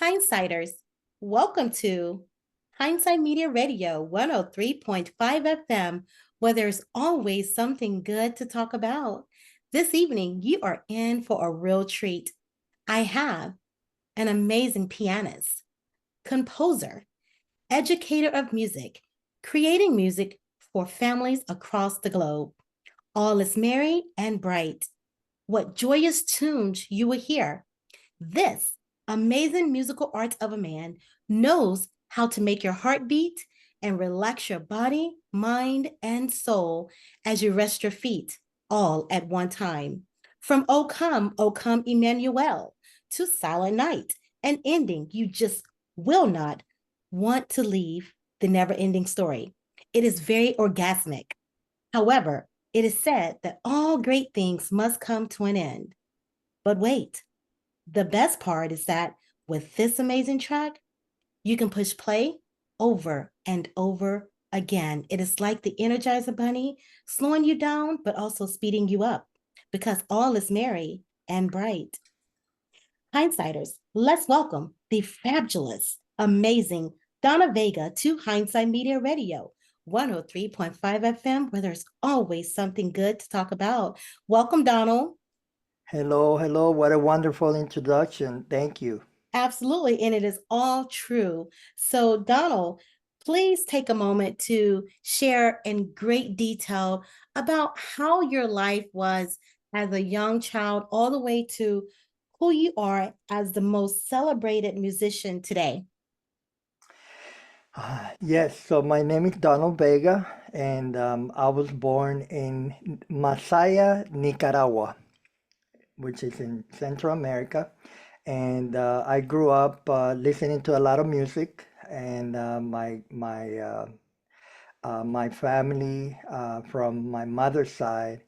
Hindsighters, welcome to Hindsight Media Radio 103.5 FM, where there's always something good to talk about. This evening, you are in for a real treat. I have an amazing pianist, composer, educator of music, creating music for families across the globe. All is merry and bright. What joyous tunes you will hear. This amazing musical art of a man knows how to make your heart beat and relax your body, mind, and soul as you rest your feet all at one time. From O Come, Emmanuel to Silent Night, an ending you just will not want to leave the never ending story. It is very orgasmic. However, it is said that all great things must come to an end. But wait, the best part is that with this amazing track, you can push play over and over again. It is like the Energizer Bunny, slowing you down, but also speeding you up because all is merry and bright. Hindsighters, let's welcome the fabulous, amazing Donald Vega to Hindsight Media Radio, 103.5 FM, where there's always something good to talk about. Welcome, Donald. Hello, hello. What a wonderful introduction. Thank you. Absolutely. And it is all true. So, Donald, please take a moment to share in great detail about how your life was as a young child, all the way to who you are as the most celebrated musician today. Yes, so my name is Donald Vega, and I was born in Masaya, Nicaragua, which is in Central America. And I grew up listening to a lot of music, and my family from my mother's side,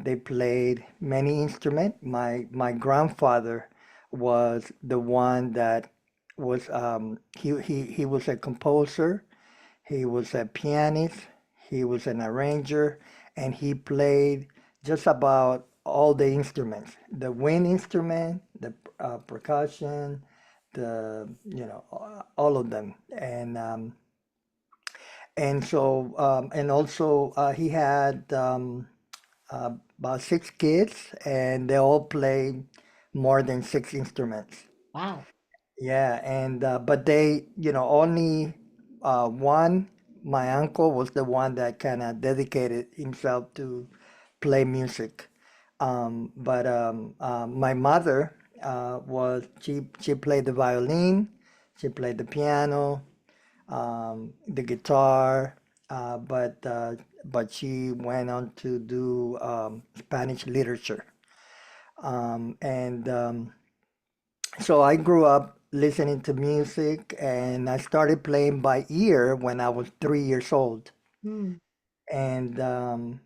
they played many instruments. My grandfather was the one that was he was a composer, he was a pianist, he was an arranger, and he played just about all the instruments, the wind instrument, the percussion, the all of them, and so, and also, he had about six kids, and they all play more than six instruments. Wow. Yeah, and but they, only one, my uncle was the one that kind of dedicated himself to play music. But my mother she played the violin, she played the piano, the guitar, but she went on to do Spanish literature. And So I grew up listening to music, and I started playing by ear when I was 3 years old. Hmm. And um,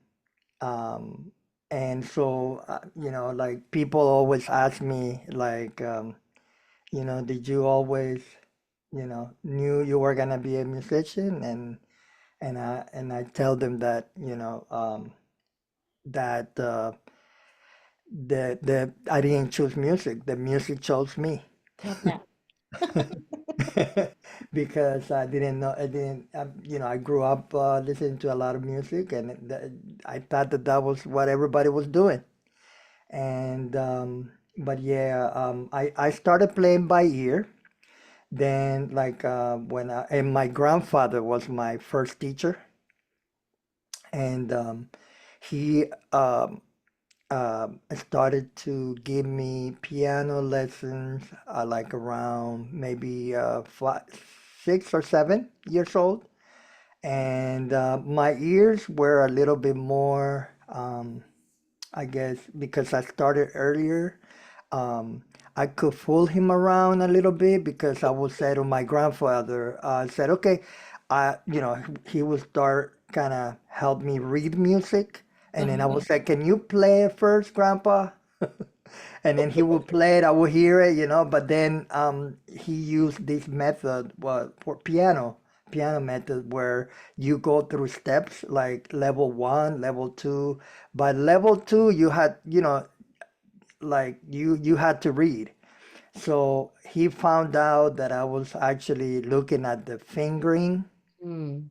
like people always ask me, like, did you always, knew you were gonna be a musician? And I tell them that that the I didn't choose music. The music chose me. Love that. Because I didn't know, I didn't, I grew up listening to a lot of music, and I thought that that was what everybody was doing. And but yeah, I started playing by ear. Then, like and my grandfather was my first teacher, and he started to give me piano lessons like around maybe 6 or 7 years old. And my ears were a little bit more, I guess, because I started earlier. I could fool him around a little bit because I would say to my grandfather, I said, okay, he would start kind of help me read music. And then I would say, can you play it first, Grandpa? And then he would play it, I would hear it, but then he used this method for piano method where you go through steps like level one, level two. By level two, you had, like you had to read. So he found out that I was actually looking at the fingering. Mm.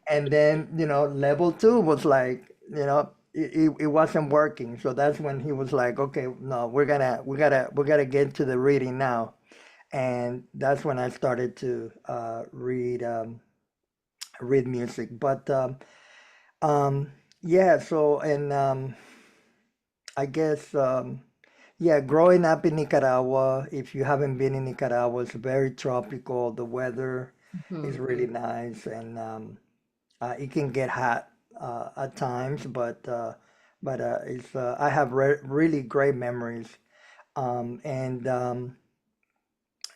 And then, level two was like, it wasn't working. So that's when he was like, okay, no, we gotta get to the reading now. And that's when I started to read music. But um, yeah, so and I guess yeah, growing up in Nicaragua, if you haven't been in Nicaragua, it's very tropical. The weather is Mhm. really nice, and it can get hot at times, but it's I have really great memories. And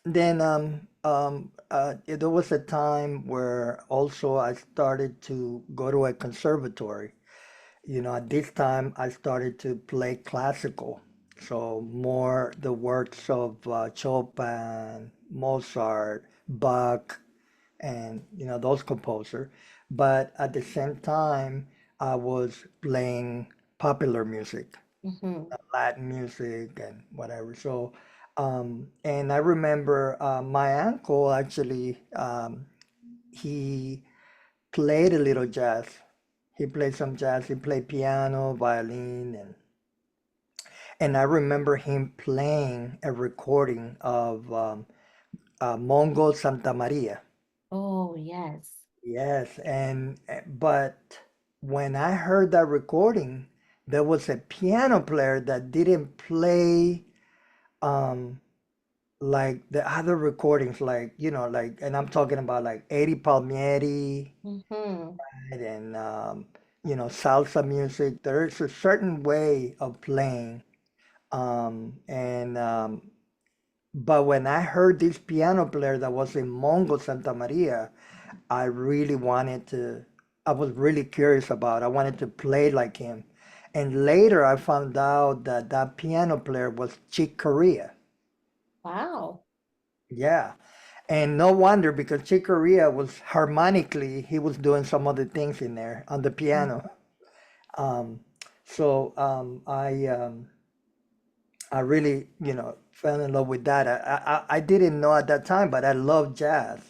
then there was a time where also I started to go to a conservatory. At this time I started to play classical, so more the works of Chopin, Mozart, Bach, and those composer. But at the same time, I was playing popular music, Mhm. Latin music, and whatever. So, and I remember my uncle actually, he played a little jazz. He played some jazz. He played piano, violin, and I remember him playing a recording of Mongo Santa Maria. Oh, yes. Yes, and but when I heard that recording, there was a piano player that didn't play um like the other recordings, like and I'm talking about like Eddie Palmieri, Mhm. right, and salsa music. There's a certain way of playing, and but when I heard this piano player that was in Mongo Santa Maria, I really wanted to, I was really curious about. I wanted to play like him. And later I found out that that piano player was Chick Corea. Wow. Yeah. And no wonder because Chick Corea was harmonically, he was doing some other things in there on the piano. Um, so I really, fell in love with that. I didn't know at that time, but I love jazz.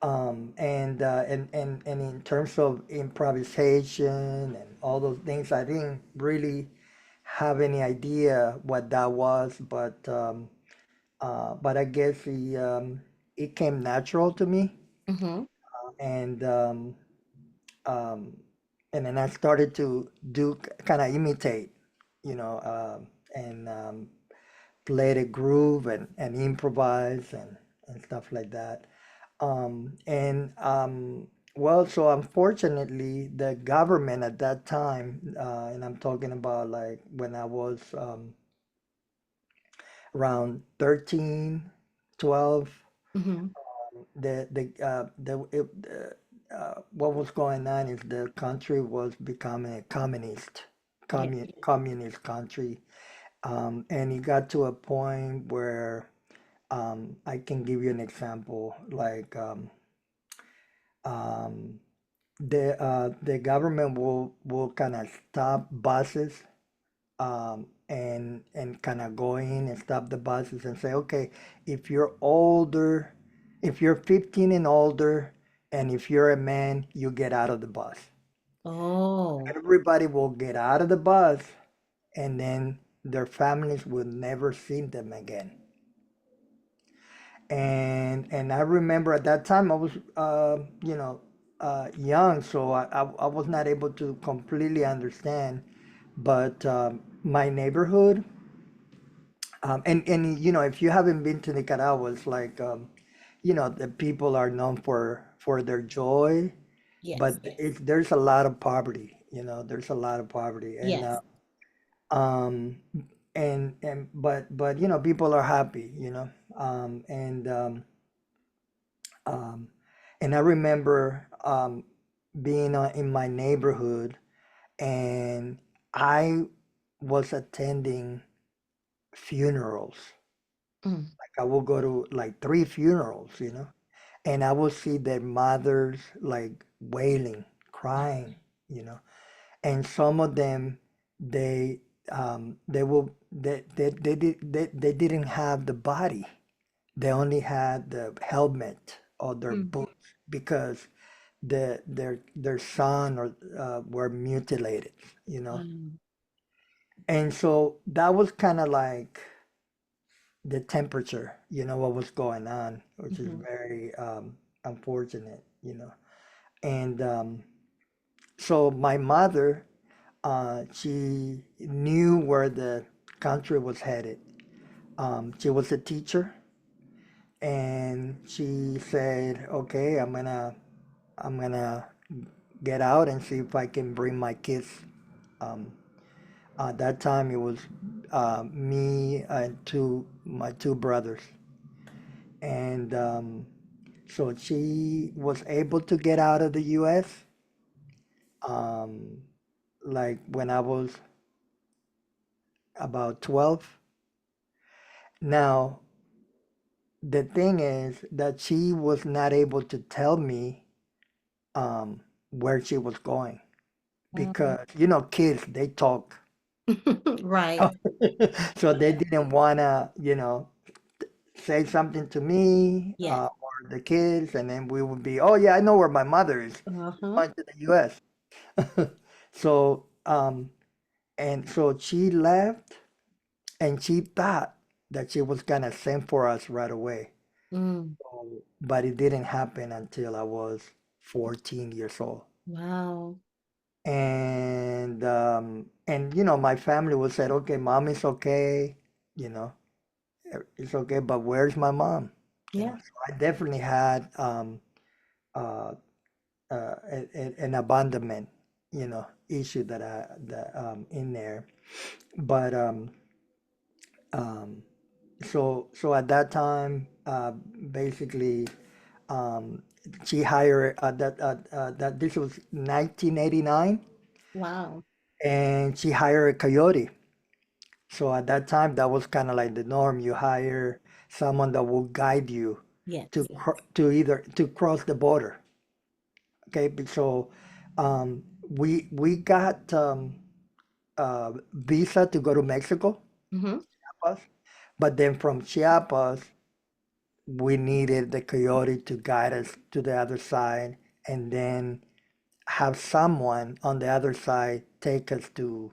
And in terms of improvisation and all those things, I didn't really have any idea what that was, but I guess it came natural to me, Mhm. and um, and then I started to do kind of imitate, and play the groove and improvise and stuff like that. And well, so unfortunately, the government at that time, and I'm talking about like when I was around 13, 12, Mhm. what was going on is the country was becoming a Yeah. communist country, and it got to a point where I can give you an example, like um, the government will kind of stop buses and kind of go in and stop the buses and say, okay, if you're older, if you're 15 and older, and if you're a man, you get out of the bus. Oh. Everybody will get out of the bus, and then their families will never see them again. And I remember at that time I was young, so I was not able to completely understand. But my neighborhood, and if you haven't been to Nicaragua, it's like the people are known for their joy, but Yes. there's a lot of poverty. There's a lot of poverty, Yes. um, but people are happy. And Um, and I remember being in my neighborhood, and I was attending funerals. Mm. Like I will go to like three funerals, and I will see their mothers like wailing, crying, you know. And some of them, they they will they didn't have the body. They only had the helmet or their Mm, boots because their son or were mutilated, you know. um, And so that was kind of like the temperature, what was going on, which is mhm, very unfortunate, And so my mother, she knew where the country was headed. She was a teacher, and she said, "Okay, I'm gonna get out and see if I can bring my kids." Um, at that time, it was me and my two brothers, and so she was able to get out of the U.S. Um, like when I was about 12. Now, the thing is that she was not able to tell me where she was going um, because, kids, they talk. right. So they didn't want to, say something to me Yes. or the kids, and then we would be, oh, yeah, I know where my mother is. She's Uh-huh. going to the U.S. So, and so she left, and she thought that she was gonna send for us right away. Mm, But it didn't happen until I was 14 years old. wow. And my family would say, okay, mom is okay, you know, it's okay, but where's my mom? Yeah. So I definitely had uh, an abandonment, issue that in there. But um, so at that time, basically, um, she hired that this was 1989, Wow. and she hired a coyote. So at that time, that was kind of like the norm. You hire someone that will guide you Yes. to either to cross the border. Okay, so we got visa to go to Mexico, Mm-hmm. Chiapas, but then from Chiapas we needed the coyote to guide us to the other side, and then have someone on the other side take us to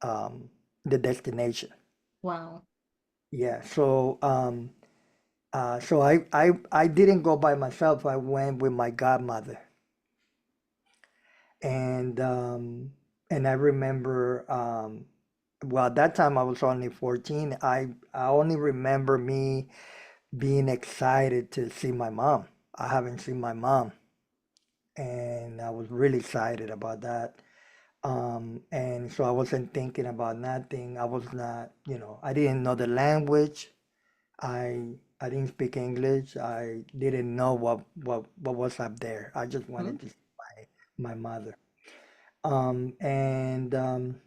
um, the destination. Wow. Yeah, so I didn't go by myself. I went with my godmother, and I remember, well, at that time I was only 14. I only remember me being excited to see my mom. I haven't seen my mom, and I was really excited about that. And so I wasn't thinking about nothing. I was not, I didn't know the language. I didn't speak English. I didn't know what was up there. I just Mhm. wanted to see my mother. Um, and um,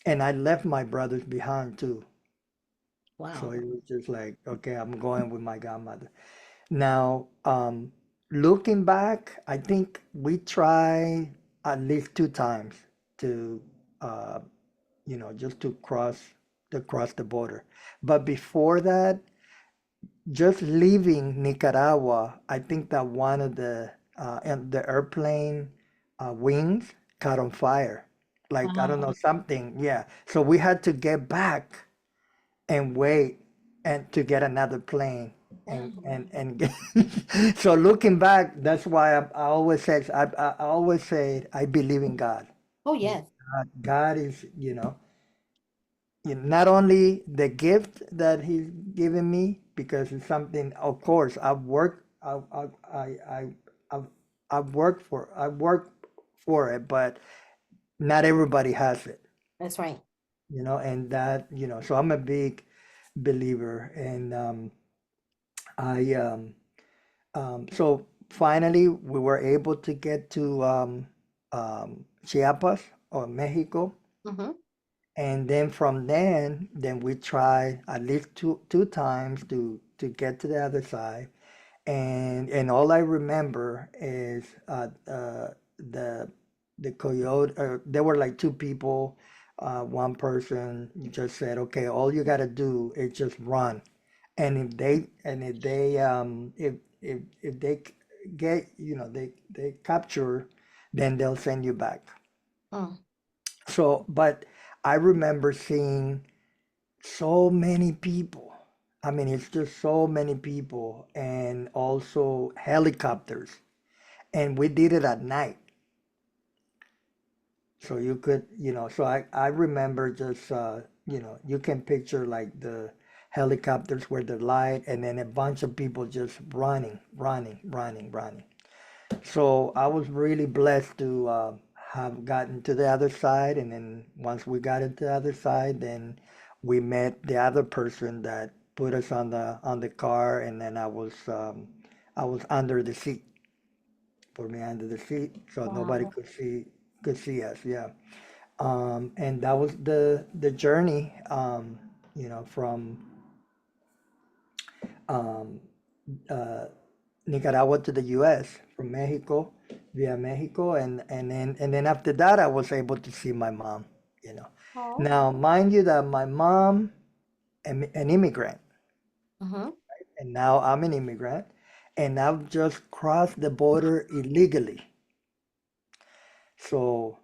and I left my brothers behind too. So Wow. it was just like, okay, I'm going with my godmother. Now, looking back, I think we tried at least two times to, uh, just to cross the border. But before that, just leaving Nicaragua, I think that one of and the airplane wings caught on fire. Like, I don't know, Wow. something, yeah. So we had to get back and wait and to get another plane Wow. and get so looking back, that's why I always said I always say I believe in God. Oh, You know, yes. God is, not only the gift that He's given me, because it's something, of course, I've, I've worked for it, but not everybody has it, That's right. and that, so I'm a big believer. And I so finally we were able to get to Chiapas or Mexico, Mm-hmm. and then from then we tried at least two times to get to the other side, and all I remember is the the coyote. There were like two people one person just said, okay, all you got to do is just run. And if they get, they capture, then they'll send you back. Mm. So, but I remember seeing so many people. I mean, it's just so many people, and also helicopters. And we did it at night. So you could, so I remember just, you can picture like the helicopters where the light and then a bunch of people just running, running, running, running. So I was really blessed to have gotten to the other side. And then once we got into the other side, then we met the other person that put us on the car. And then I was under the seat, put me under the seat so nobody Wow. could see us. Yeah. And that was the journey, from um, uh, Nicaragua to the U.S. from Mexico via Mexico, and then after that, I was able to see my mom. You know, Oh. now mind you that my mom an immigrant, Mm-hmm. and now I'm an immigrant, and I've just crossed the border illegally. So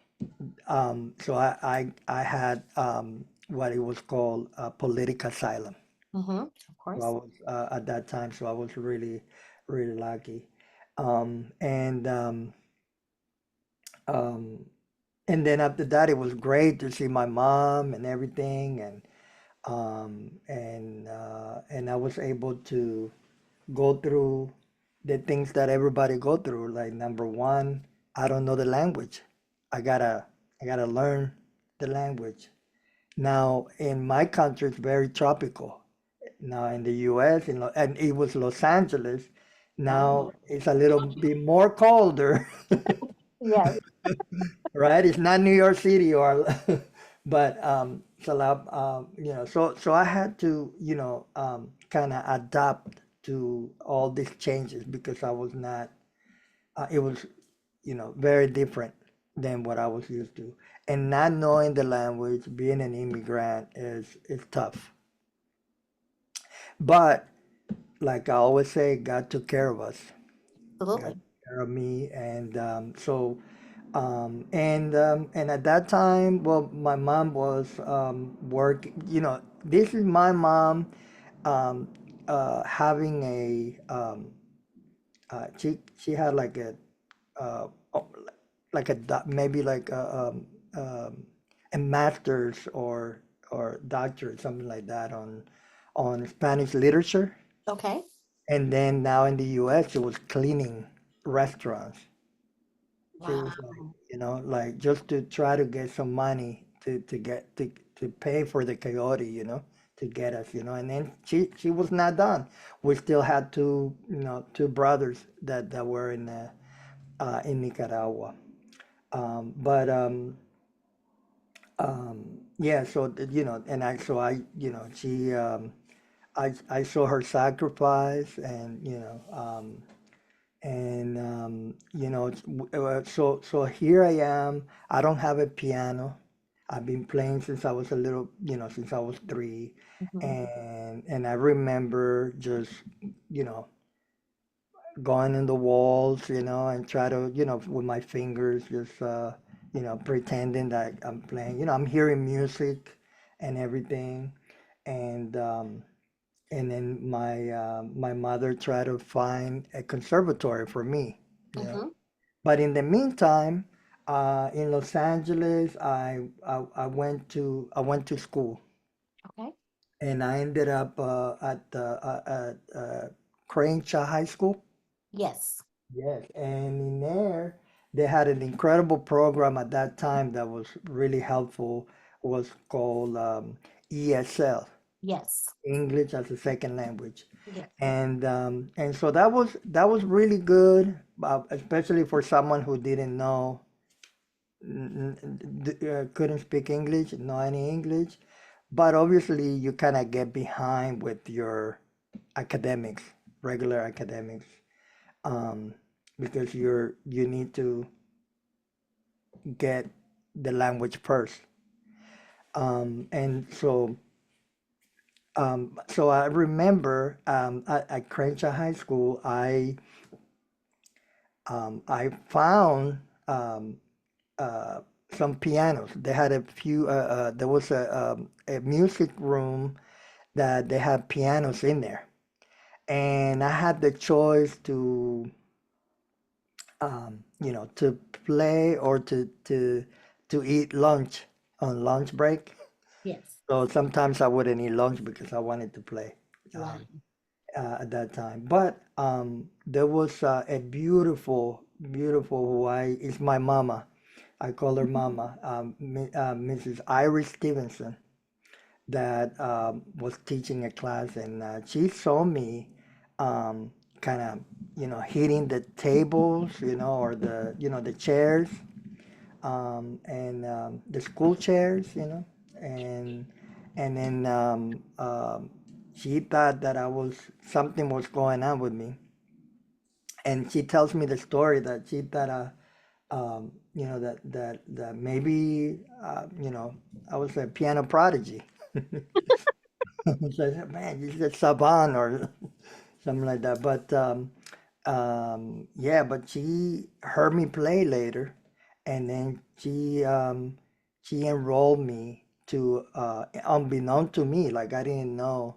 I had what it was called political asylum. Mm-hmm. Of So I course. was at that time, so I was really, really lucky. Um, and um, um, and then after that, it was great to see my mom and everything, and I was able to go through the things that everybody go through. Like number one, I don't know the language. I gotta I gotta learn the language. Now in my country, it's very tropical. Now in the U.S. And it was Los Angeles. Now Oh. it's a little bit more colder, Yes. right? It's not New York City or, but it's a lot. So I had to kind of adapt to all these changes because I was not. It was very different than what I was used to, and not knowing the language, being an immigrant is tough. But like I always say, God took care of us. God Absolutely. took care of me, and and at that time, well, my mom was working. This is my mom um, having she had like uh, oh, maybe like a master's or doctorate, something like that on Spanish literature. Okay. And then now in the US, she was cleaning restaurants. She Wow. was like, like just to try to get some money to pay for the coyote, to get us, and then she was not done. We still had two brothers that were in Nicaragua. But yeah, so and she I saw her sacrifice, so here I am. I don't have a piano. I've been playing since I was a little, since I was three, Mm-hmm. and I remember just, you know, going in the walls, and try to, with my fingers, just, pretending that I'm playing. I'm hearing music and everything, and um, and then my mother tried to find a conservatory for me, you know. Mm-hmm. But in the meantime, in Los Angeles, I went to school, Okay. and I ended up at Crenshaw High School. Yes. Yes, and in there they had an incredible program at that time that was really helpful. Was called ESL, Yes. English as a Second Language, Yes. and so that was really good, especially for someone who didn't know, couldn't speak English, know any English, but obviously you kind of get behind with your academics, regular academics, um, because you need to get the language first. And so I remember at Crenshaw High School, I found um, uh, some pianos. They had a few. There was a music room that they had pianos in there, and I had the choice to to play or to eat lunch on lunch break. Yes. So sometimes I wouldn't eat lunch because I wanted to play Wow. at that time. But there was a beautiful, beautiful Hawaii. It's my mama. I call her Mama, Mrs. Iris Stevenson, that was teaching a class, and she saw me kind of, hitting the tables, or the chairs, and the school chairs, and then she thought that I was something was going on with me, and she tells me the story that she thought that maybe I was a piano prodigy. So, man, you should sub on or something like that. But yeah, but she heard me play later, and then she enrolled me to unbeknown to me, like I didn't know,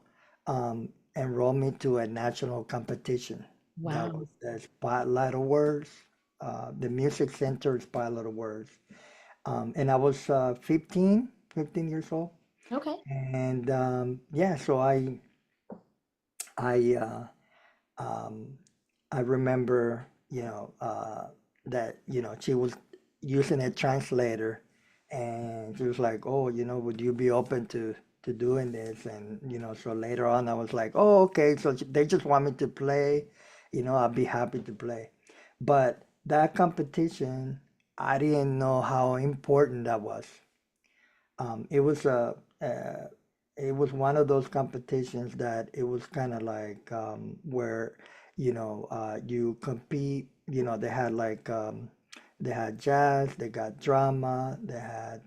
enrolled me to a national competition. That was Wow. the Spotlight Awards, the Music Center Spotlight Awards, and I was 15 years old, Okay. and yeah, so I um, I remember, that, she was using a translator, and she was like, "Oh, would you be open to doing this?" And, so later on I was like, "Oh, okay." So they just want me to play, I'll be happy to play. But that competition, I didn't know how important that was. It was it was one of those competitions that it was kind of like where you compete. They had like they had jazz, they got drama, they had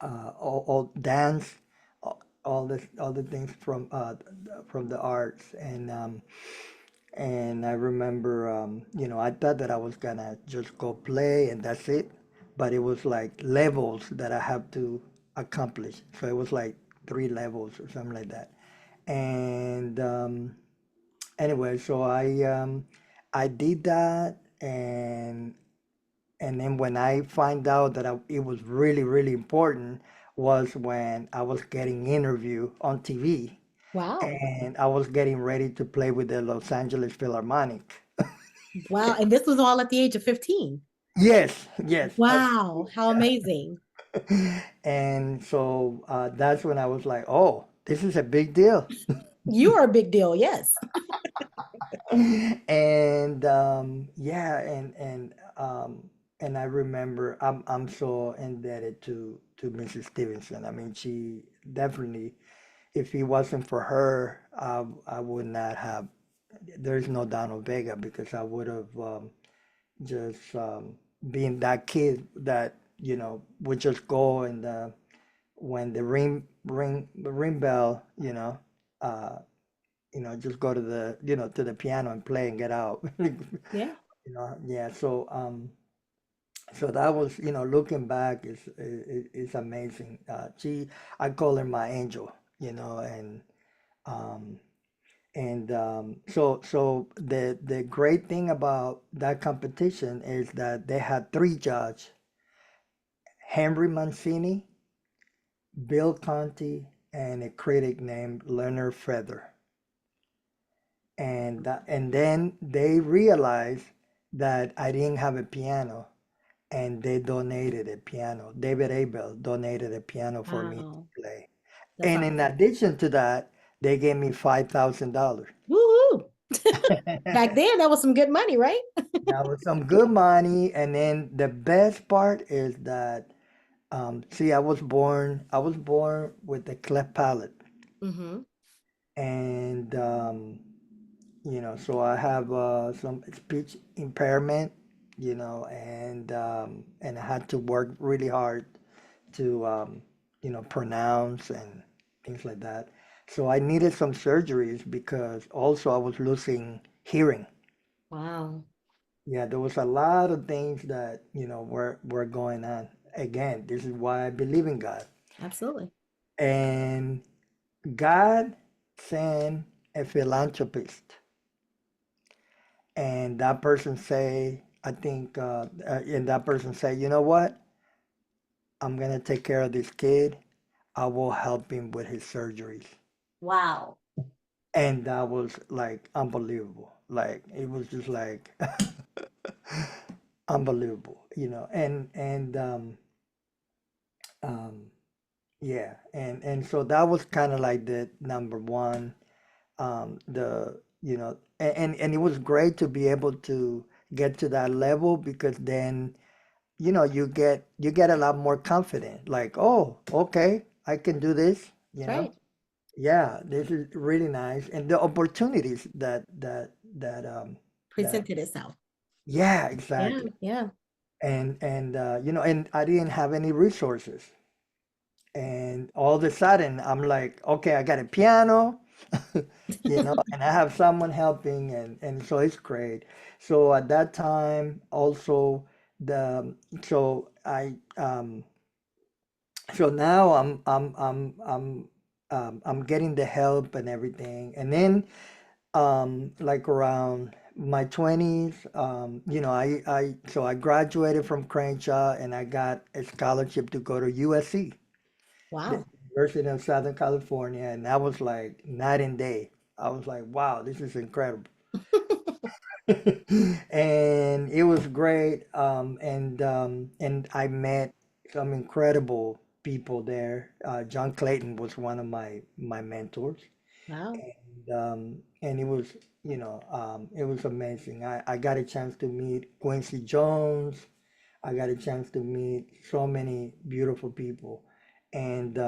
all dance, all the things from the arts, and I remember, I thought that I was gonna just go play and that's it, but it was like levels that I have to accomplish. So it was like 3 levels or something like that. And anyway, so I did that, and then when I find out that it was really, really important was when I was getting interviewed on TV, Wow. and I was getting ready to play with the Los Angeles Philharmonic. Wow. And this was all at the age of 15. Yes, yes. Wow. How amazing. And so that's when I was like, oh, this is a big deal. You are a big deal. Yes. And yeah, and I remember I'm so indebted to Mrs. Stevenson. I mean, she definitely, if it wasn't for her, I would not have. There's no Donald Vega because I would have just being that kid that would just go and when the ring bell, uh, just go to the to the piano and play and get out. Yeah. Yeah. So so that was, looking back is amazing. I call her my angel, um, so the great thing about that competition is that they had 3 judges: Henry Mancini, Bill Conti, and a critic named Leonard Feather. And then they realized that I didn't have a piano, and they donated a piano. David Abel donated a piano for me Wow. to play. That's And in awesome. addition to that, they gave me $5,000. Woohoo. Back then, that was some good money, right? That was some good money. And then the best part is that, see, I was born with a cleft palate, Mm-hmm. and so I have some speech impairment, and I had to work really hard to pronounce and things like that. So I needed some surgeries because also I was losing hearing. Wow. Yeah, there was a lot of things that, were going on. Again, this is why I believe in God. Absolutely. And God sent a philanthropist, and that person say, I think, and that person say, you know what? I'm gonna take care of this kid. I will help him with his surgeries. Wow. And that was like unbelievable. Like it was just like unbelievable, um, yeah, and so that was kind of like the number one. The and it was great to be able to get to that level because then you get a lot more confident. Like, oh, okay, I can do this. That's right. Yeah, this is really nice, and the opportunities that Presented itself. yeah, Yeah. exactly. Yeah. And I didn't have any resources. And all of a sudden, I'm like, okay, I got a piano, and I have someone helping, and so it's great. So at that time, also the so I so now I'm getting the help and everything, and then like around my 20s, I graduated from Crenshaw and I got a scholarship to go to USC, the Wow. University of Southern California, and that was like night and day. I was like, wow, this is incredible. And it was great. And I met some incredible people there. John Clayton was one of my mentors, Wow. and it was amazing. I got a chance to meet Quincy Jones. I got a chance to meet so many beautiful people, and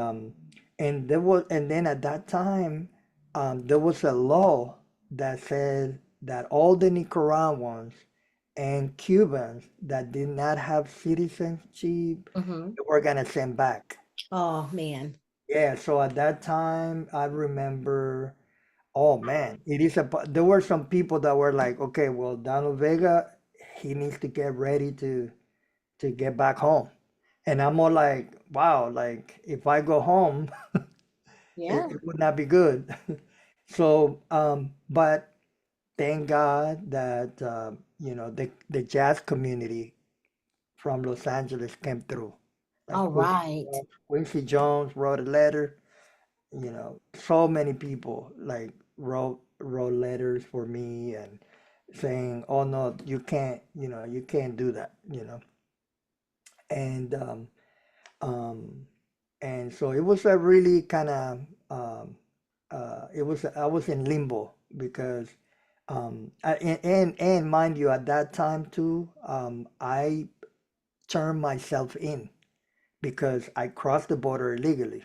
and then at that time, there was a law that said that all the Nicaraguans and Cubans that did not have citizenship, Hmm. they were gonna send back. Oh man. Yeah, so at that time, I remember, oh man, there were some people that were like, okay, well, Donald Vega, he needs to get ready to get back home. And I'm more like, wow, like if I go home, Yeah. it would not be good. So, but thank God that the jazz community from Los Angeles came through. Like All right. Quincy Jones wrote a letter. So many people like wrote letters for me and saying, "Oh no, you can't do that," and um, and so it was a really kind of it was I was in limbo because and mind you at that time too I turned myself in because I crossed the border illegally.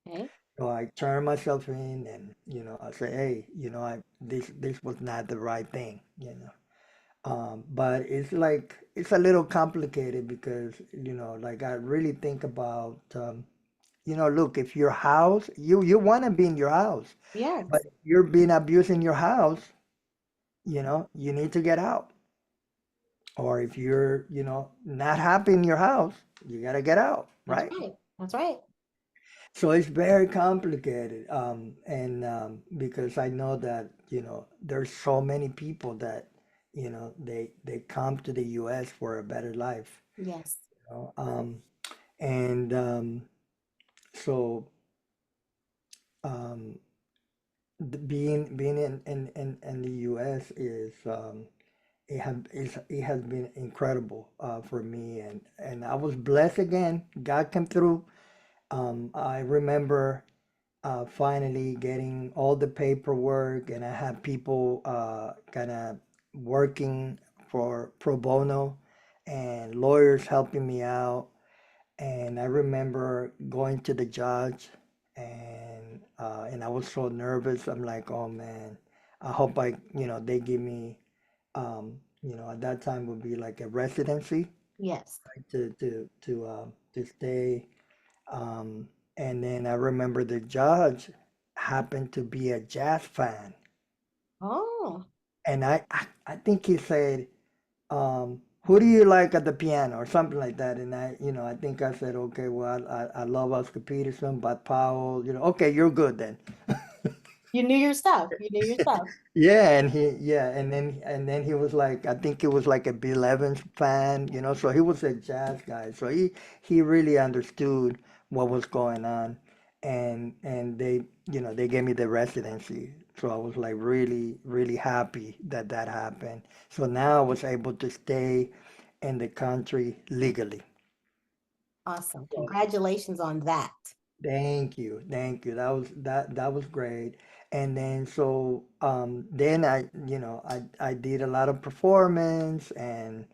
Okay. So I turned myself in and I say, hey, this was not the right thing. But it's like it's a little complicated because like I really think about look, if your house, you want to be in your house, but Yes. if you're being abused in your house, you need to get out. Or if you're not happy in your house, you got to get out, That's right? right. That's right. So it's very complicated, and because I know that there's so many people that they come to the U.S. for a better life, Yes. you know? And so um, being in the U.S. is it has been incredible for me, and I was blessed again. God came through. I remember finally getting all the paperwork, and I had people kind of working for pro bono and lawyers helping me out. And I remember going to the judge, and I was so nervous. I'm like, oh man, I hope they give me at that time would be like a residency Yes. to stay. Um, and then I remember the judge happened to be a jazz fan. Oh, And I think he said, who do you like at the piano or something like that? And I think I said, okay, well, I love Oscar Peterson, Bud Powell, okay, you're good then. you knew your stuff. You knew your stuff. And then he was like, I think he was like a Bill Evans fan, so he was a jazz guy. So he really understood what was going on, and they gave me the residency. So I was like really really happy that that happened. So now I was able to stay in the country legally. Awesome. Congratulations on that. Thank you, thank you. That was great. And then so then I did a lot of performance and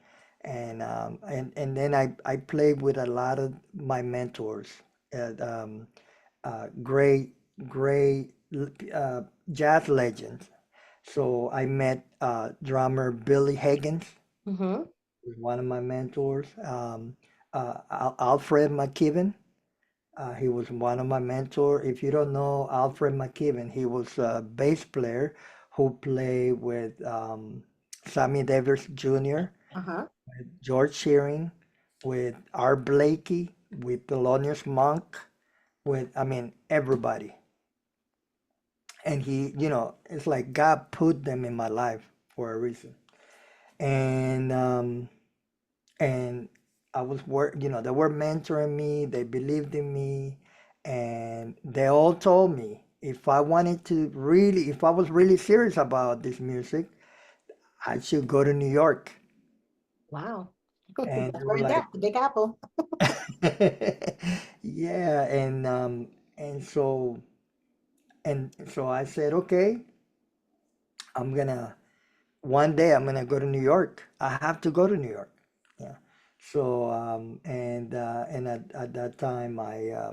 then I played with a lot of my mentors, at, great great jazz legends. So I met drummer Billy Higgins, Mm-hmm. who's one of my mentors. Alfred McKibben. He was one of my mentors. If you don't know Alfred McKibben, he was a bass player who played with Sammy Davis Jr., Uh-huh. George Shearing, with Art Blakey, with Thelonious Monk, with, I mean, everybody. And it's like God put them in my life for a reason. And and I was they were mentoring me, they believed in me, and they all told me if I was really serious about this music, I should go to New York. Wow. And they That's where were it's like, at, the Big Apple. yeah, and so I said, okay, I'm gonna one day I'm gonna go to New York. I have to go to New York. Yeah. So and at that time I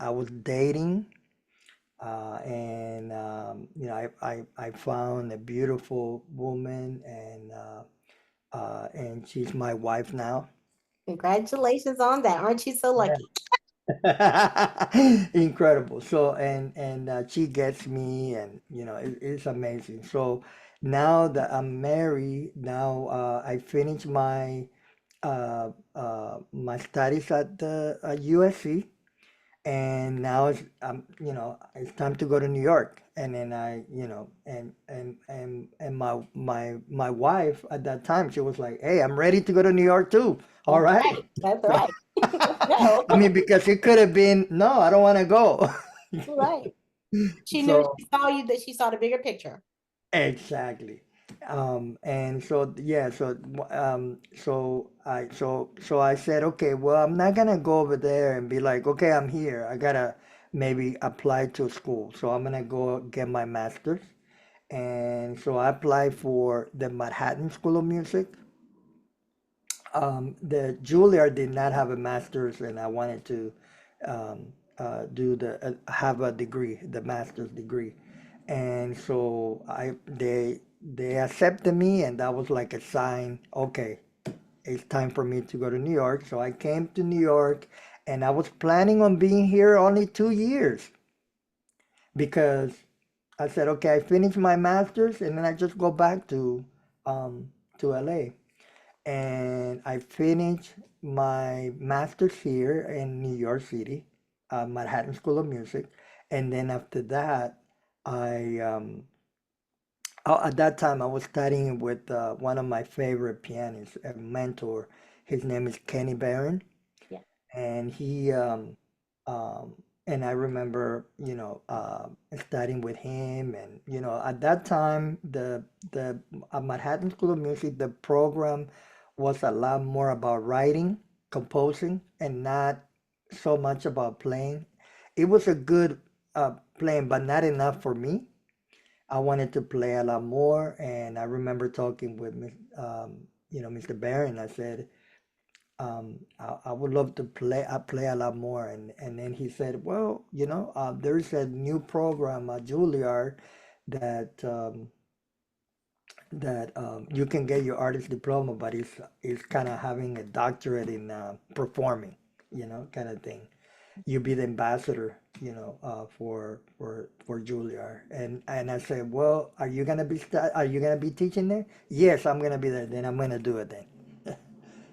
was dating, and I found a beautiful woman, and she's my wife now. Congratulations on that. Aren't you so lucky? Incredible. So and she gets me, and it's amazing. So now that I'm married, now I finished my studies at the USC, and now it's time to go to New York. And then and my wife at that time, she was like, "Hey, I'm ready to go to New York too." All That's right. right. That's So right. Let's go. I mean, because it could have been, no, I don't want to go. Right. She knew So she saw you, that she saw the bigger picture. exactly. And so yeah, so I said, okay, well, I'm not gonna go over there and be like, okay, I'm here. I gotta maybe apply to school. So I'm gonna go get my master's. And so I applied for the Manhattan School of Music. The Juilliard did not have a master's, and I wanted to do the have a degree, the master's degree, and so they accepted me, and that was like a sign. Okay, it's time for me to go to New York. So I came to New York, and I was planning on being here only 2 years because I said, okay, I finish my master's, and then I just go back to LA. And I finished my master's here in New York City, Manhattan School of Music, and then after that, I at that time I was studying with one of my favorite pianists, a mentor. His name is Kenny Barron, Yeah. and um, and I remember, studying with him, and at that time the Manhattan School of Music, the program was a lot more about writing, composing, and not so much about playing. It was a good playing, but not enough for me. I wanted to play a lot more, and I remember talking with Mr. Barron. I said, I would love to play a lot more. And then he said, well, there's a new program at Juilliard that you can get your artist diploma, but it's kind of having a doctorate in performing. kind of thing. You be the ambassador, for Juilliard. And I said, well, are you gonna be teaching there? Yes, I'm gonna be there. Then I'm gonna do it then.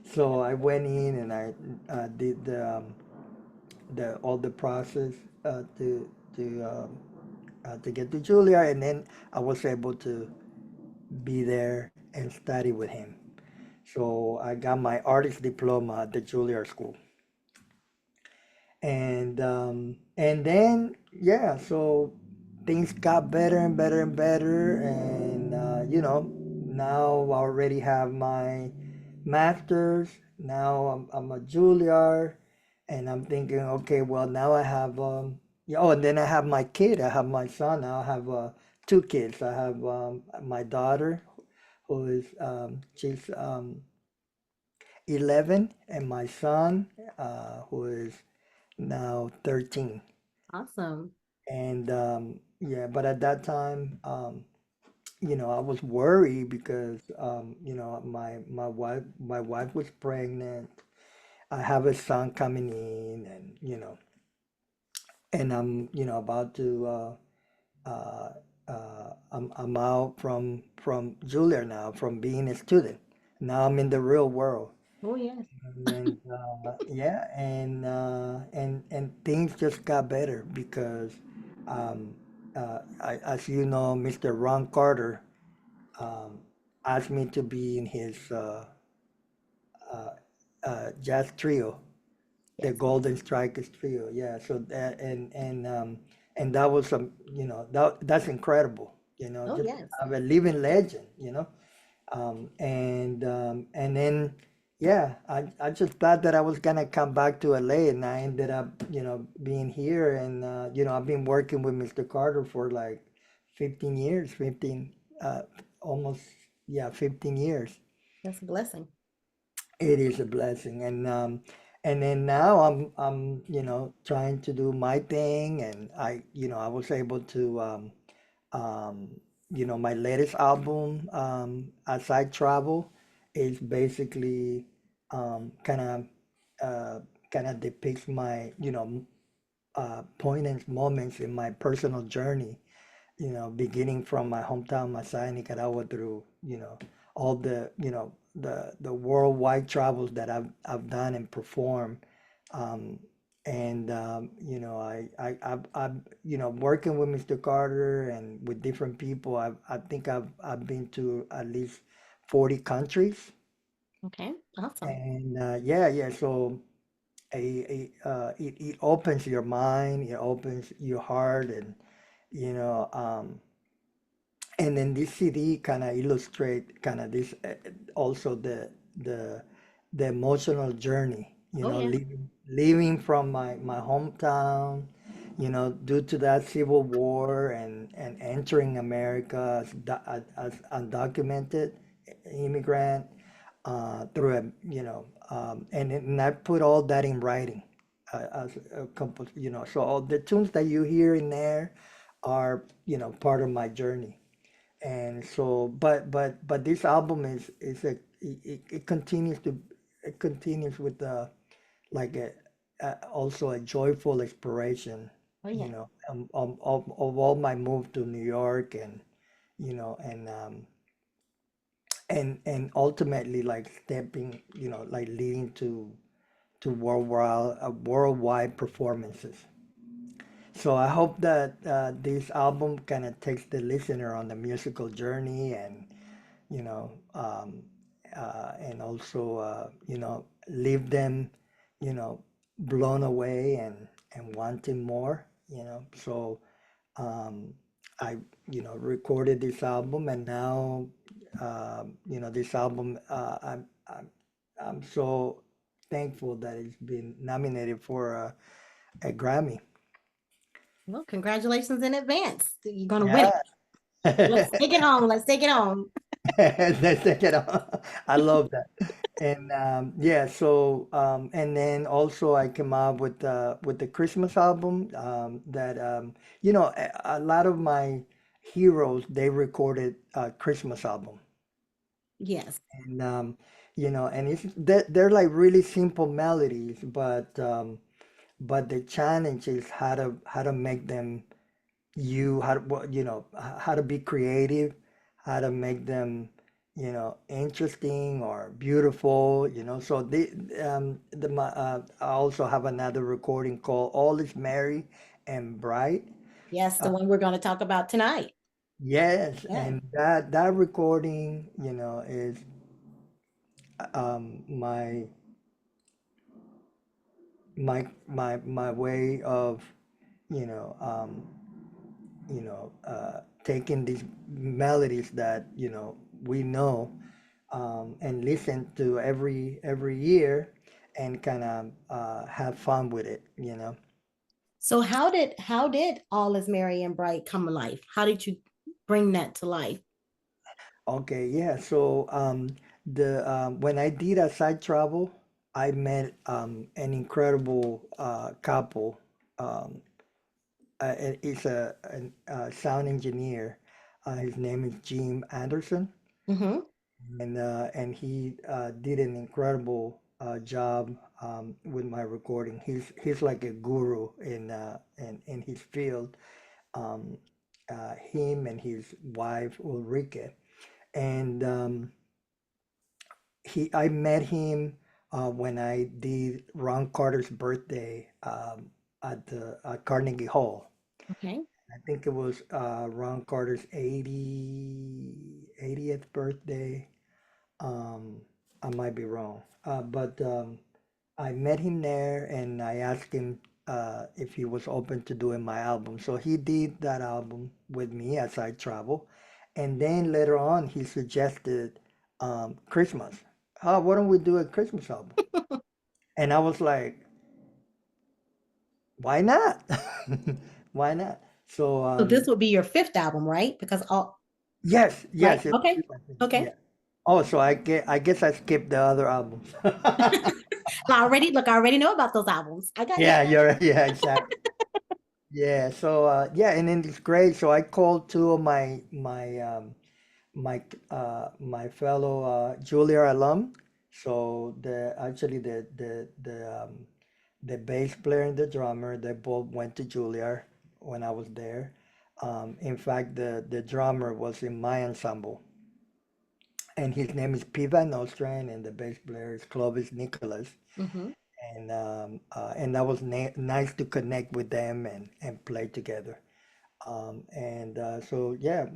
So I went in and I did the all the process to get to Juilliard, and then I was able to be there and study with him. So I got my artist diploma at the Juilliard School. And then yeah, so things got better and better and better, and now I already have my master's. Now I'm a Juilliard, and I'm thinking, okay, well now I have yeah, oh, and then I have my kid. I have my son. Now I have two kids. I have my daughter, who is she's 11, and my son, who is now 13. Awesome. And yeah, but at that time, I was worried because my wife was pregnant. I have a son coming in, and I'm about to I'm out from Julia now, from being a student. Now I'm in the real world. Oh, yes. And yeah, and things just got better because, um, as you know, Mr. Ron Carter um, asked me to be in his uh, jazz trio, the Yes. Golden Strikers trio. Yeah, so that and that was that's incredible. Oh, Just yes. have a living legend. And then yeah, I just thought that I was gonna come back to LA, and I ended up being here, and I've been working with Mr. Carter for like 15 years, 15 almost, yeah, 15 years. That's a blessing. It is a blessing, and then now I'm trying to do my thing, and I was able to um, my latest album, As I Travel, is basically kind of depicts my poignant moments in my personal journey, beginning from my hometown, Masaya, Nicaragua, through, all the, the worldwide travels that I've done and performed. Um, and I've working with Mr. Carter and with different people. I think I've been to at least 40 countries. Okay. Awesome. And yeah, yeah. So it opens your mind, it opens your heart, and you know, um, and then this CD kind of illustrate kind of this also the the emotional journey, Oh, yeah. leaving from my hometown, due to that civil war, and entering America as undocumented immigrant, through a and I put all that in writing, as a so all the tunes that you hear in there are part of my journey. And so but this album is it continues to, it continues with like also a joyful exploration, Oh, yeah. of all my move to New York, and you know and um and ultimately like stepping, like leading to worldwide performances. So I hope that this album kind of takes the listener on the musical journey, and you know, um, and also, leave them, you know, blown away, and wanting more, So um, I, recorded this album, and now, this album, I'm so thankful that it's been nominated for a Grammy. Well, congratulations in advance. You're going to win it. Let's Yeah. take it home. Let's take it home. Let's take it on. I love that. And yeah, so and then also I came out with the Christmas album, that a lot of my heroes, they recorded a Christmas album. Yes. And and they're like really simple melodies, but the challenge is how to make them how to, how to be creative, how to make them interesting or beautiful, so I also have another recording called All Is Merry and Bright. Yes, uh, the one we're going to talk about tonight. yes, Yes. and that recording is my my way of you know um, taking these melodies that we know, and listen to every year, and kind of have fun with it. So how did All Is Merry and Bright come to life? How did you bring that to life? Okay, yeah. So the when I did a side travel, I met an incredible couple. Um, it's a sound engineer. His name is Jim Anderson, Mm-hmm. and he did an incredible job with my recording. He's like a guru in his field. Um, him and his wife Ulrike, and I met him when I did Ron Carter's birthday at Carnegie Hall. Okay. I think it was Ron Carter's 80th birthday. Um, I might be wrong, but I met him there and I asked him if he was open to doing my album. So he did that album with me as I travel. And then later on, he suggested Christmas. Oh, why don't we do a Christmas album? And I was like, why not? Why not? So, So this would be your fifth album, right? Because all yes, right. yes, Okay. Okay. yeah. Oh, so I guess I skipped the other albums. I already know about those albums. I got you. Yeah, yeah, exactly. Yeah, so yeah, and then it's great. So I called two of my fellow Juilliard alum. So the bass player and the drummer, they both went to Juilliard when I was there. In fact, the drummer was in my ensemble, and his name is Piva Nostrand, and the bass player is Clovis Nicolas. Mm-hmm. And that was nice to connect with them and play together. And so yeah,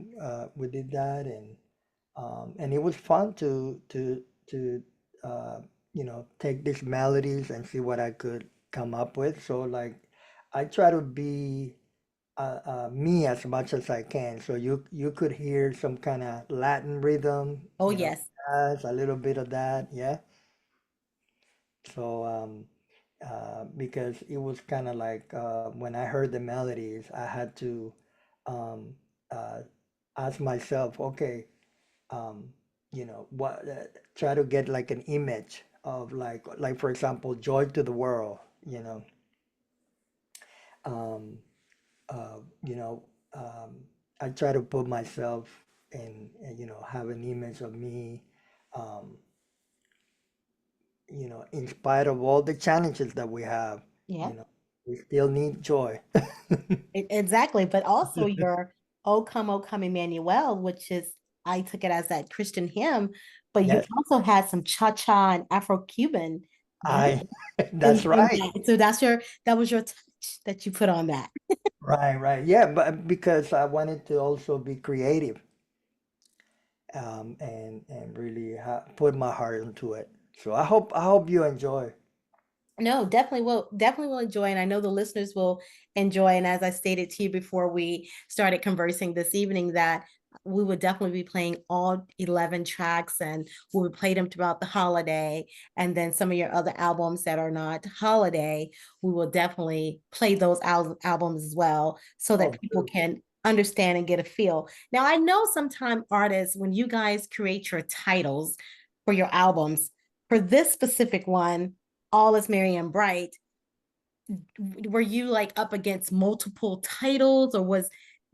we did that, and it was fun to uh, take these melodies and see what I could come up with. So like, I try to be me as much as I can. So you could hear some kind of Latin rhythm, Oh yes. jazz, a little bit of that, yeah. So because it was kind of like when I heard the melodies, I had to um, uh, ask myself, okay, um, what try to get like an image of like for example, Joy to the World, um, uh, you know, um, I try to put myself in, have an image of me, um, in spite of all the challenges that we have, Yeah. you know, we still need joy. Exactly. But also your O Come Emmanuel, which is I took it as that Christian hymn, but you Yes, also had some cha-cha and Afro-Cuban beat I, that's in right. that. So that was your touch that you put on that. Right, right. Yeah, but because I wanted to also be creative, and really put my heart into it. So I hope you enjoy. No, definitely will enjoy. And I know the listeners will enjoy. And as I stated to you before we started conversing this evening, that we would definitely be playing all 11 tracks and we would play them throughout the holiday. And then some of your other albums that are not holiday, we will definitely play those albums as well so Oh, that people beautiful. can understand and get a feel. Now, I know sometimes artists, when you guys create your titles for your albums, for this specific one, All Is Merry and Bright, were you like up against multiple titles or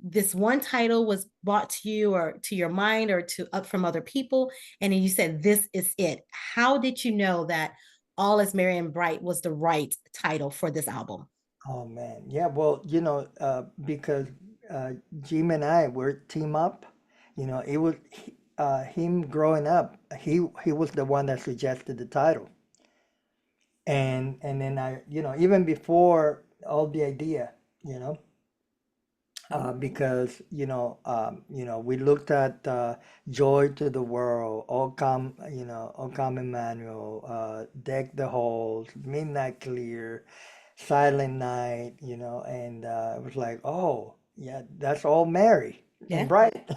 this one title was brought to you or to your mind or to up from other people, and then you said this is it. How did you know that All Is Merry and Bright was the right title for this album? Oh man, yeah. Well, because Jim and I were team up. It was him growing up. He was the one that suggested the title, and then even before all the idea, you know, because we looked at Joy to the World, O Come Emmanuel, Deck the Halls, Midnight Clear, Silent Night, and it was like, oh, yeah, that's all merry and Yeah. bright.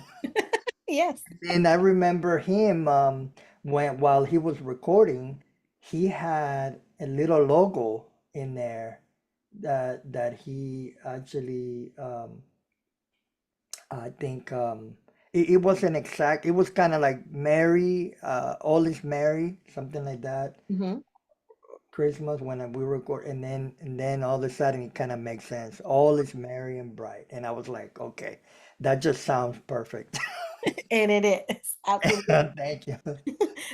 Yes. And I remember him while he was recording, he had a little logo in there that he actually I think it wasn't exact. It was kind of like Mary, all is Mary, something like that. Mm-hmm. Christmas when we record, and then all of a sudden it kind of makes sense. All is merry and bright, and I was like, okay, that just sounds perfect. And it is absolutely. Thank you.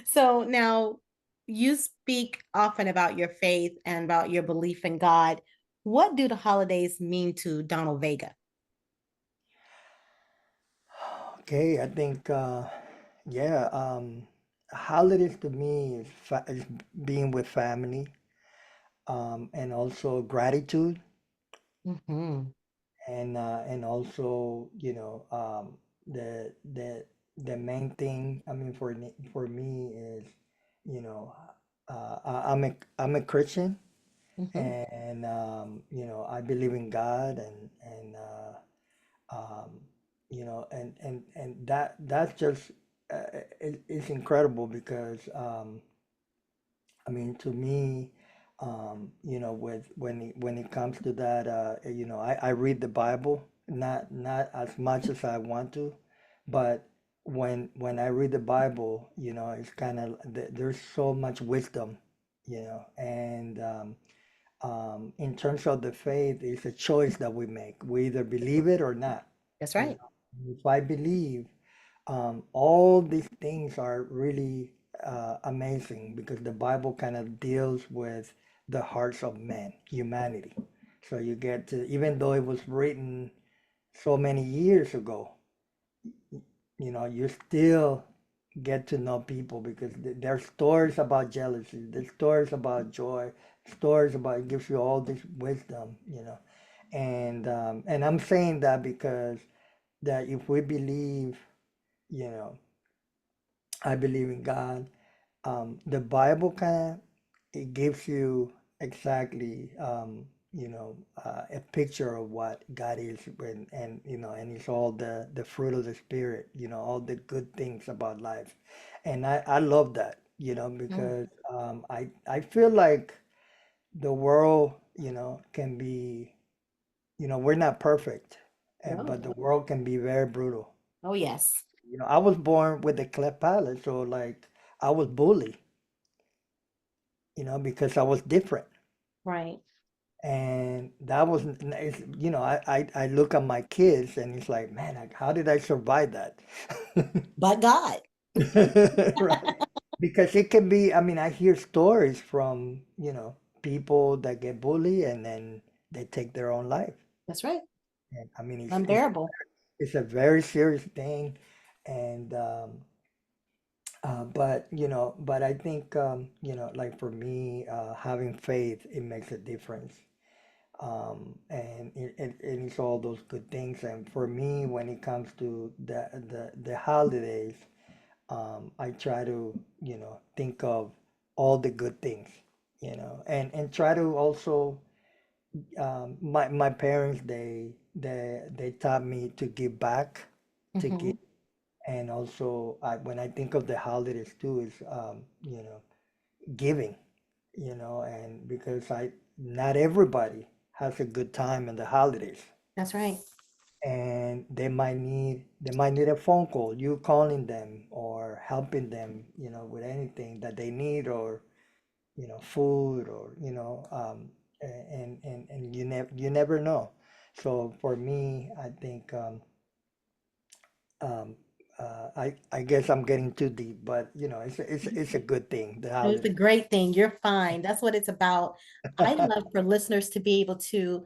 So now you speak often about your faith and about your belief in God. What do the holidays mean to Donald Vega? Okay, I think yeah, holidays to me is being with family, and also gratitude, Mm-hmm. and also the main thing, I mean, for me is you know I'm a Christian, Mm-hmm. and I believe in God, um, and that's just it's incredible because I mean, to me, when it comes to that, I read the Bible, not as much as I want to, but when I read the Bible, it's kind of there's so much wisdom, and in terms of the faith, it's a choice that we make. We either believe it or not. That's You right. know, if I believe, all these things are really amazing because the Bible kind of deals with the hearts of men, humanity. So you get to, even though it was written so many years ago, you still get to know people because there's stories about jealousy, there's stories about joy, stories about it gives you all this wisdom. And I'm saying that because that if we believe, you know, I believe in God. The Bible kind of it gives you exactly a picture of what God is, and it's all the fruit of the spirit, all the good things about life, and I love that, Mm. because I feel like the world, can be, we're not perfect, No. but the world can be very brutal. Oh, yes. I was born with a cleft palate, so like I was bullied, because I was different. Right. And that was, I look at my kids and it's like, man, like, how did I survive that? But God. Right. Because it can be, I mean, I hear stories from, people that get bullied and then they take their own life. That's right. And I mean, Unbearable. it's a very serious thing. And, but I think, like for me, having faith, it makes a difference. And it's all those good things. And for me, when it comes to the holidays, I try to, think of all the good things, and try to also, my parents, they taught me to give back, to give. Hmm. And also, when I think of the holidays too, is, giving, and because not everybody has a good time in the holidays, That's right. and they might need a phone call, you calling them or helping them, with anything that they need, or food, or and you never know. So for me, I think um, I guess I'm getting too deep, but it's a good thing, the It's a holiday. great thing. You're fine. That's what it's about. I love for listeners to be able to.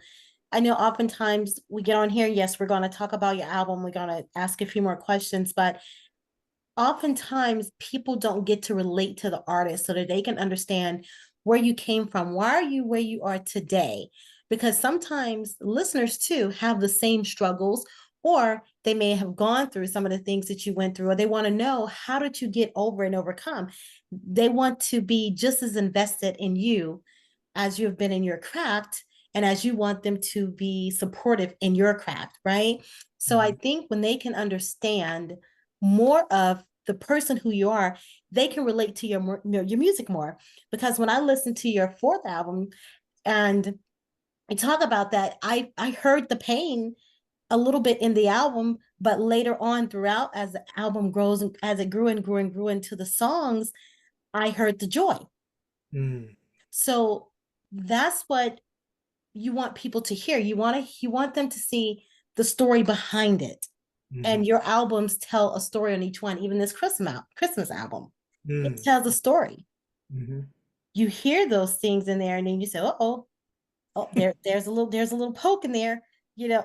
I know oftentimes we get on here. Yes, we're going to talk about your album. We're going to ask a few more questions, but oftentimes people don't get to relate to the artist so that they can understand where you came from. Why are you where you are today? Because sometimes listeners too have the same struggles, or they may have gone through some of the things that you went through, or they want to know, how did you get over and overcome? They want to be just as invested in you as you have been in your craft, and as you want them to be supportive in your craft, right? So I Mhm. think when they can understand more of the person who you are, they can relate to your music more. Because when I listened to your fourth album and I talk about that, I heard the pain a little bit in the album, but later on throughout, as the album grows and as it grew and grew and grew into the songs, I heard the joy. Mm, So that's what you want people to hear. You want them to see the story behind it. And mhm, your albums tell a story on each one. Even this Christmas album, it mm, tells a story. mhm, You hear those things in there, and then you say, "Oh, oh, there's a little poke in there."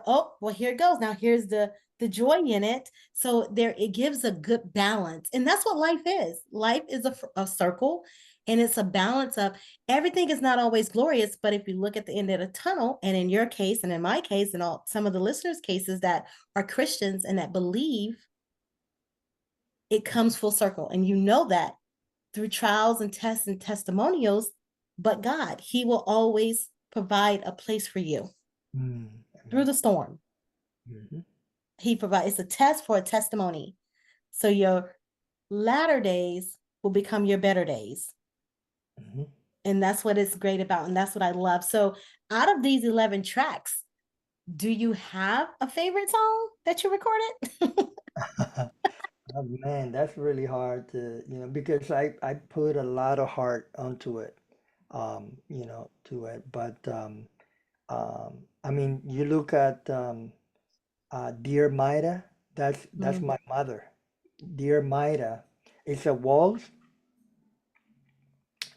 Oh, well, here it goes. Now here's the joy in it. So there, it gives a good balance, and that's what life is. Life is a circle, and it's a balance of everything is not always glorious. But if you look at the end of the tunnel, and in your case, and in my case, and all some of the listeners' cases that are Christians and that believe, it comes full circle, and you know that through trials and tests and testimonials. But God, He will always provide a place for you mm, through amen. the storm. Mhm, He provides, it's a test for a testimony. So your latter days will become your better days. mhm. And that's what it's great about. And that's what I love. So out of these 11 tracks, do you have a favorite song that you recorded? Oh man, that's really hard to, because I put a lot of heart onto it, to it. But I mean, you look at Dear Maida, that's Mm, my mother. Dear Maida, it's a waltz.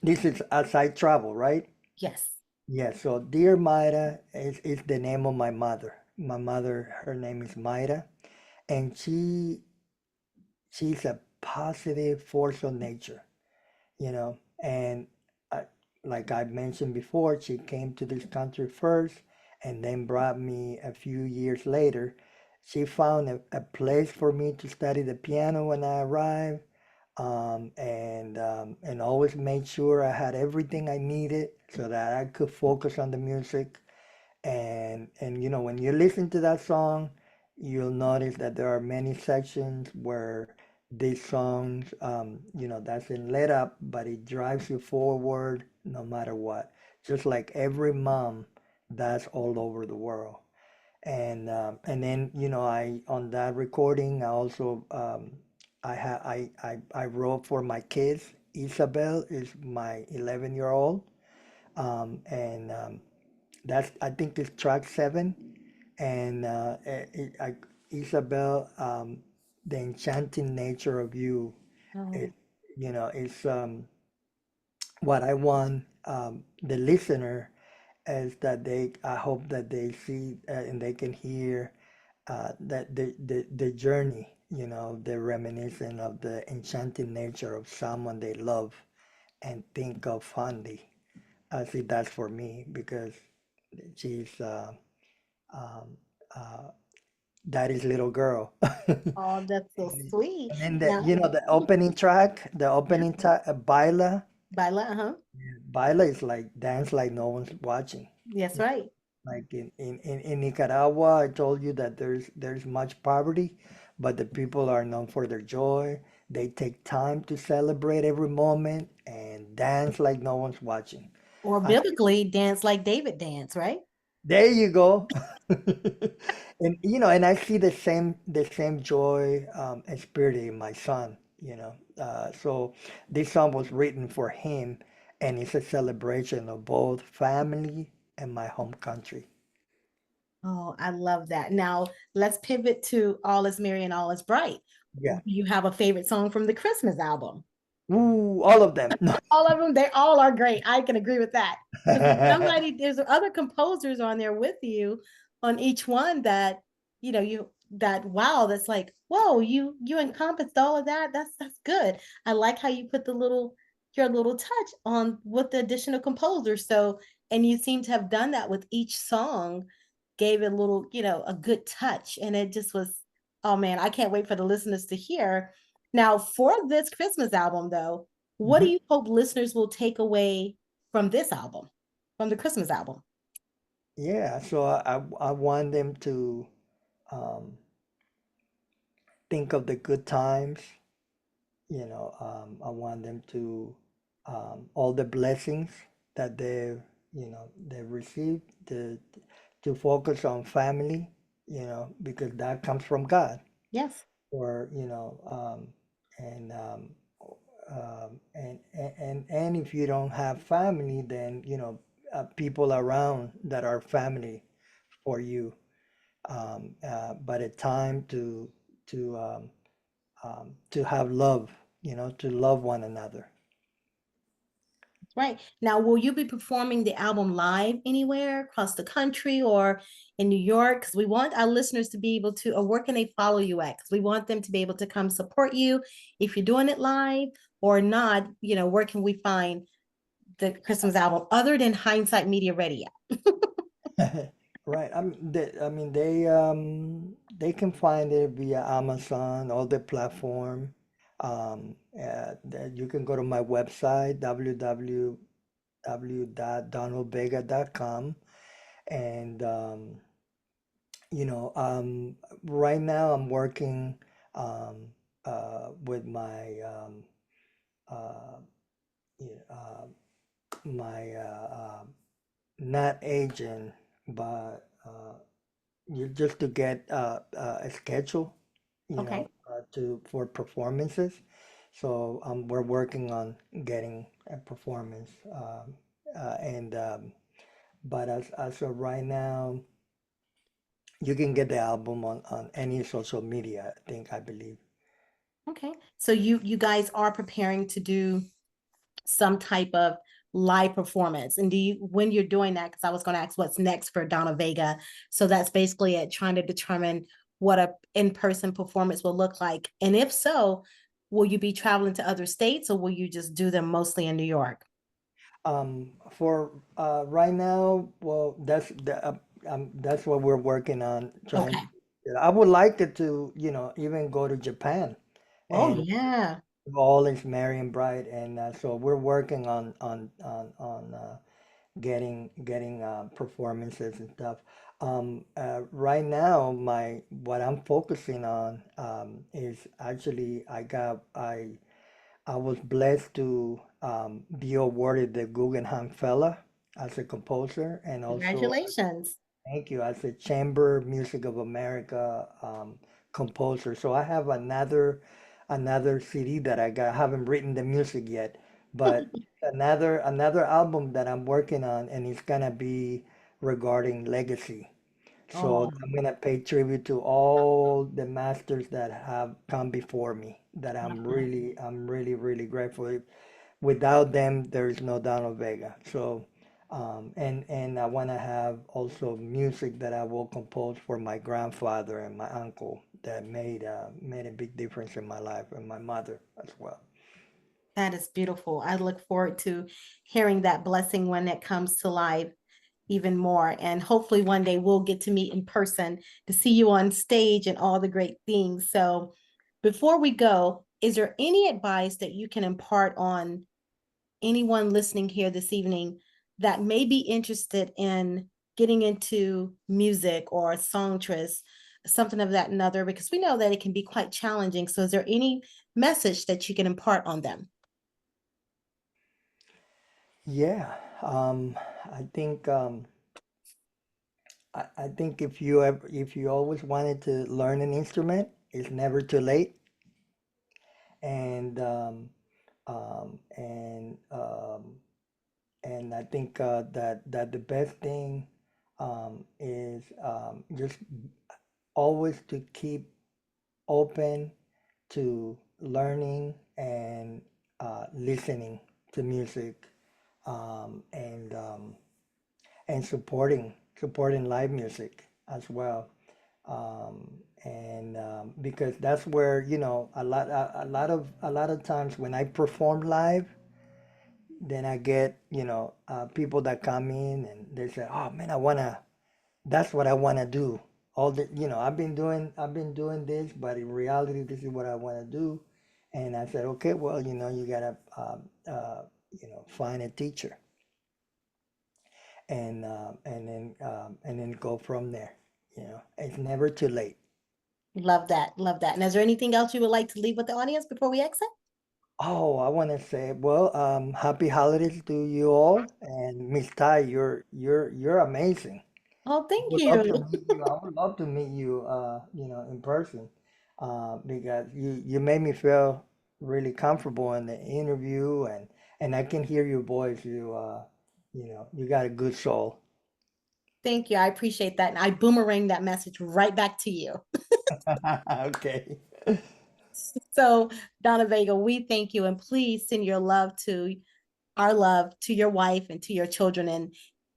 This is as I travel, right? yes. Yeah, so Dear Maida is the name of my mother. My mother, her name is Maida, and she's a positive force of nature, and I, like I mentioned before, she came to this country first and then brought me a few years later. She found a place for me to study the piano when I arrived, and always made sure I had everything I needed so that I could focus on the music. And when you listen to that song, you'll notice that there are many sections where these songs, that's in let up, but it drives you forward no matter what. Just like every mom that's all over the world. And then I on that recording I also I wrote for my kids. Isabel is my 11-year-old, and that's, I think, it's track 7, and Isabel, the enchanting nature of you. It, Oh, it's what I want the listener is that I hope that they see and they can hear that the journey, the reminiscent of the enchanting nature of someone they love and think of fondly. I see that's for me because she's um, uh, daddy's little girl. oh, that's so sweet. And then Now, the opening track, Baila. Baila, uh-huh. Baila is like dance like no one's watching. Yes, right. Like in Nicaragua, I told you that there's much poverty, but the people are known for their joy. They take time to celebrate every moment and dance like no one's watching. Or I biblically, dance like David dance, right? There you go. And I see the same joy and spirit in my son, So this song was written for him, and it's a celebration of both family and my home country. Oh, I love that. Now let's pivot to All Is Merry and All Is Bright. Yeah. Do you have a favorite song from the Christmas album? Ooh, all of them. No. All of them, they all are great. I can agree with that. Because there's other composers on there with you on each one that, wow, that's like, whoa, you encompassed all of that. That's good. I like how you put your little touch on with the additional composers. So, and you seem to have done that with each song, gave it a little, a good touch. And it just was, oh man, I can't wait for the listeners to hear. Now, for this Christmas album, though, what do Mhm. you hope listeners will take away from this album, from the Christmas album? Yeah, so I want them to um, think of the good times. I want them to all the blessings that they've received to focus on family, because that comes from God. Yes. Or and and if you don't have family, then people around that are family for you. But a time to have love, to love one another. Right. Now, will you be performing the album live anywhere across the country or in New York? Because we want our listeners to be able to, or where can they follow you at? Because we want them to be able to come support you if you're doing it live or not. Where can we find the Christmas album other than Hindsight Media Radio? Right. They can find it via Amazon, all the platform. You can go to my website, www.donaldvega.com. And you know, right now I'm working um, with uh, uh, my not agent, but you just to get a schedule, Okay. to for performances. So we're working on getting a performance, and but as of right now, you can get the album on any social media, I believe. Okay. So you guys are preparing to do some type of live performance. And do you, when you're doing that, because I was going to ask what's next for Donald Vega. So that's basically it, trying to determine what a in-person performance will look like. And if so, will you be traveling to other states or will you just do them mostly in New York? For right now, well, that's what we're working on, trying. Okay. I would like it to, even go to Japan Oh and yeah. all is merry and bright, and so we're working on getting performances and stuff. Right now, my what I'm focusing on is actually I was blessed to be awarded the Guggenheim Fellow as a composer, and also Congratulations. thank you as a Chamber Music of America composer. So I have another CD that I got. I haven't written the music yet, but another album that I'm working on, and it's gonna be regarding legacy. So Oh, I'm gonna pay tribute to all the masters that have come before me. That I'm really grateful. Without them, there is no Donald Vega. So, and I want to have also music that I will compose for my grandfather and my uncle that made a big difference in my life, and my mother as well. that is beautiful. I look forward to hearing that blessing when it comes to life even more. And hopefully one day we'll get to meet in person to see you on stage and all the great things. So before we go, is there any advice that you can impart on anyone listening here this evening that may be interested in getting into music or songstress, something of that and other, because we know that it can be quite challenging. So is there any message that you can impart on them? Yeah, I think I think if you always wanted to learn an instrument, it's never too late. And um, and um, and I think that the best thing is just always to keep open to learning and listening to music, um, and um, and supporting live music as well. And because that's where, a lot of times when I perform live, then I get, people that come in and they say, "Oh man, that's what I wanna do." I've been doing this, but in reality, this is what I wanna do. And I said, okay, well, you gotta, find a teacher, and then go from there. It's never too late. Love that. Love that. And is there anything else you would like to leave with the audience before we exit? Oh, I want to say, well, happy holidays to you all, and Miss Tai, you're amazing. Oh, I thank would love to you. meet you. I would love to meet you, in person, because you made me feel really comfortable in the interview, and I can hear your voice. You got a good soul. Thank you. I appreciate that. And I boomerang that message right back to you. Okay. So, Donna Vega, we thank you. And please send our love to your wife and to your children, and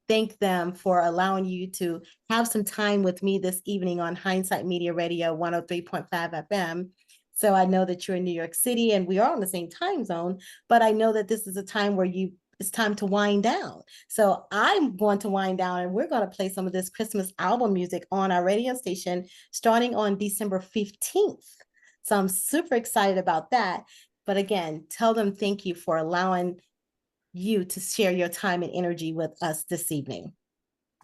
thank them for allowing you to have some time with me this evening on Hindsight Media Radio 103.5 FM. So I know that you're in New York City and we are on the same time zone, but I know that this is a time where it's time to wind down. So I'm going to wind down and we're going to play some of this Christmas album music on our radio station starting on December 15th. So I'm super excited about that. But again, tell them thank you for allowing you to share your time and energy with us this evening.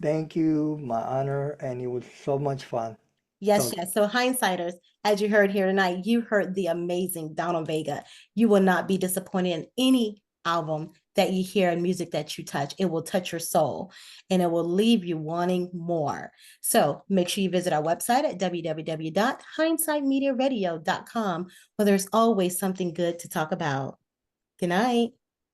Thank you, my honor, and it was so much fun. Yes, Talk. yes. So, hindsighters, as you heard here tonight, you heard the amazing Donald Vega. You will not be disappointed in any album that you hear and music that you touch. It will touch your soul and it will leave you wanting more. So, make sure you visit our website at www.hindsightmediaradio.com, where there's always something good to talk about. Good night.